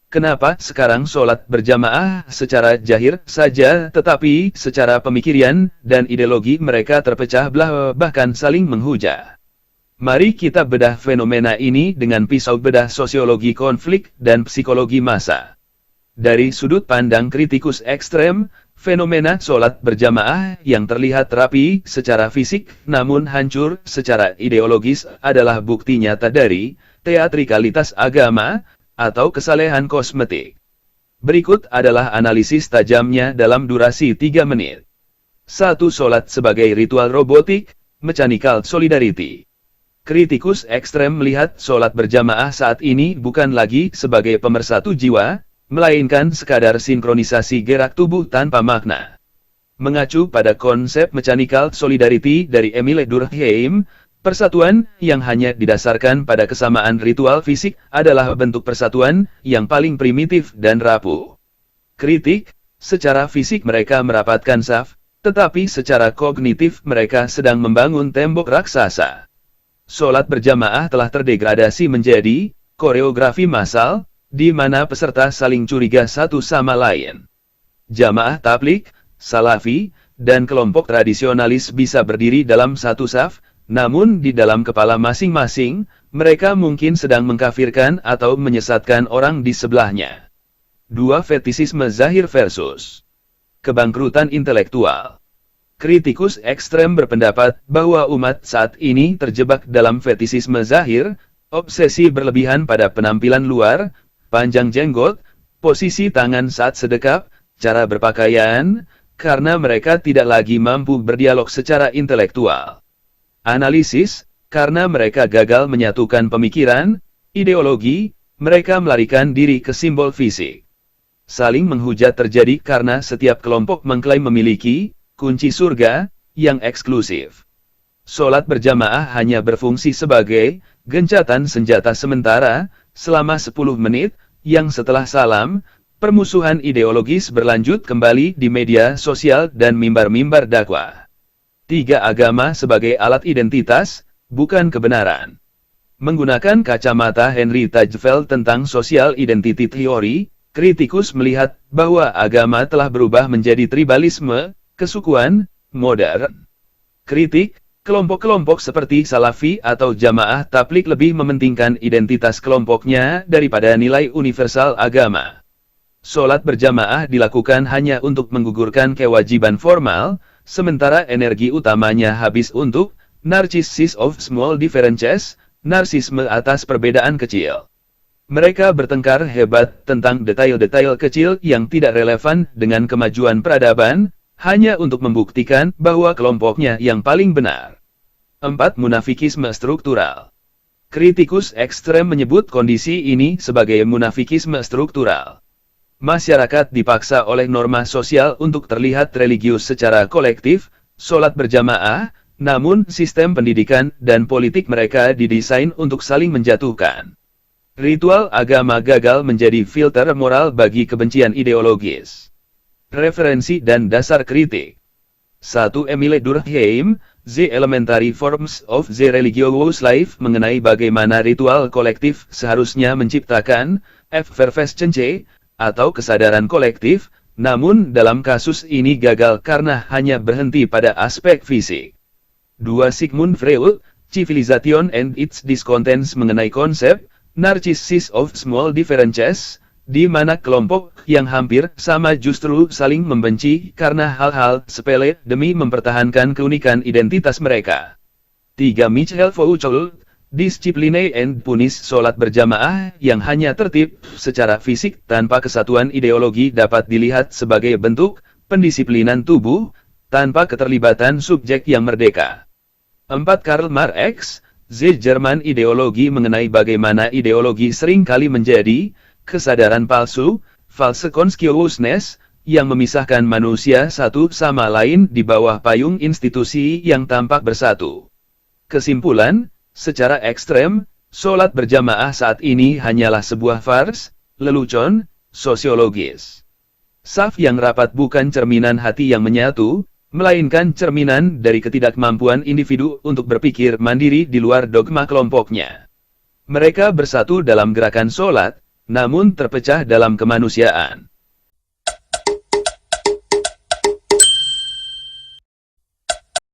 Kenapa sekarang sholat berjamaah secara jahir saja, tetapi secara pemikiran dan ideologi mereka terpecah belah bahkan saling menghujat? Mari kita bedah fenomena ini dengan pisau bedah sosiologi konflik dan psikologi massa. Dari sudut pandang kritikus ekstrem, fenomena sholat berjamaah yang terlihat rapi secara fisik namun hancur secara ideologis adalah bukti nyata dari teatrikalitas agama atau kesalehan kosmetik. Berikut adalah analisis tajamnya dalam durasi 3 menit. 1. Sholat sebagai ritual robotik, mechanical solidarity. Kritikus ekstrem melihat sholat berjamaah saat ini bukan lagi sebagai pemersatu jiwa, melainkan sekadar sinkronisasi gerak tubuh tanpa makna. Mengacu pada konsep mechanical solidarity dari Emile Durkheim, persatuan yang hanya didasarkan pada kesamaan ritual fisik adalah bentuk persatuan yang paling primitif dan rapuh. Kritik, secara fisik mereka merapatkan saf, tetapi secara kognitif mereka sedang membangun tembok raksasa. Sholat berjamaah telah terdegradasi menjadi koreografi massal, di mana peserta saling curiga satu sama lain. Jamaah tabligh, salafi, dan kelompok tradisionalis bisa berdiri dalam satu saf, namun di dalam kepala masing-masing, mereka mungkin sedang mengkafirkan atau menyesatkan orang di sebelahnya. 2. Fetisisme zahir versus kebangkrutan intelektual. Kritikus ekstrem berpendapat bahwa umat saat ini terjebak dalam fetisisme zahir, obsesi berlebihan pada penampilan luar, panjang jenggot, posisi tangan saat sedekap, cara berpakaian, karena mereka tidak lagi mampu berdialog secara intelektual. Analisis, karena mereka gagal menyatukan pemikiran, ideologi, mereka melarikan diri ke simbol fisik. Saling menghujat terjadi karena setiap kelompok mengklaim memiliki kunci surga yang eksklusif. Sholat berjamaah hanya berfungsi sebagai gencatan senjata sementara selama 10 menit, yang setelah salam, permusuhan ideologis berlanjut kembali di media sosial dan mimbar-mimbar dakwah. 3. Agama sebagai alat identitas, bukan kebenaran. Menggunakan kacamata Henry Tajfel tentang social identity theory, kritikus melihat bahwa agama telah berubah menjadi tribalisme, kesukuan, modern. Kritik, kelompok-kelompok seperti Salafi atau Jamaah Tabligh lebih mementingkan identitas kelompoknya daripada nilai universal agama. Sholat berjamaah dilakukan hanya untuk menggugurkan kewajiban formal, sementara energi utamanya habis untuk narcissism of small differences, narsisme atas perbedaan kecil. Mereka bertengkar hebat tentang detail-detail kecil yang tidak relevan dengan kemajuan peradaban, hanya untuk membuktikan bahwa kelompoknya yang paling benar. 4. Munafikisme struktural. Kritikus ekstrem menyebut kondisi ini sebagai munafikisme struktural. Masyarakat dipaksa oleh norma sosial untuk terlihat religius secara kolektif, sholat berjamaah, namun sistem pendidikan dan politik mereka didesain untuk saling menjatuhkan. Ritual agama gagal menjadi filter moral bagi kebencian ideologis. Referensi dan dasar kritik. 1. Emile Durkheim, The Elementary Forms of the Religious Life mengenai bagaimana ritual kolektif seharusnya menciptakan effervescence atau kesadaran kolektif, namun dalam kasus ini gagal karena hanya berhenti pada aspek fisik. 2. Sigmund Freud, Civilization and its Discontents mengenai konsep narcissism of small differences, di mana kelompok yang hampir sama justru saling membenci karena hal-hal sepele demi mempertahankan keunikan identitas mereka. 3. Michel Foucault, Discipline and Punish sholat berjamaah yang hanya tertib secara fisik tanpa kesatuan ideologi dapat dilihat sebagai bentuk pendisiplinan tubuh, tanpa keterlibatan subjek yang merdeka. 4. Karl Marx, The German Ideologi mengenai bagaimana ideologi sering kali menjadi kesadaran palsu, false consciousness, yang memisahkan manusia satu sama lain di bawah payung institusi yang tampak bersatu. Kesimpulan, secara ekstrem, sholat berjamaah saat ini hanyalah sebuah fars, lelucon, sosiologis. Saf yang rapat bukan cerminan hati yang menyatu, melainkan cerminan dari ketidakmampuan individu untuk berpikir mandiri di luar dogma kelompoknya. Mereka bersatu dalam gerakan sholat, namun terpecah dalam kemanusiaan.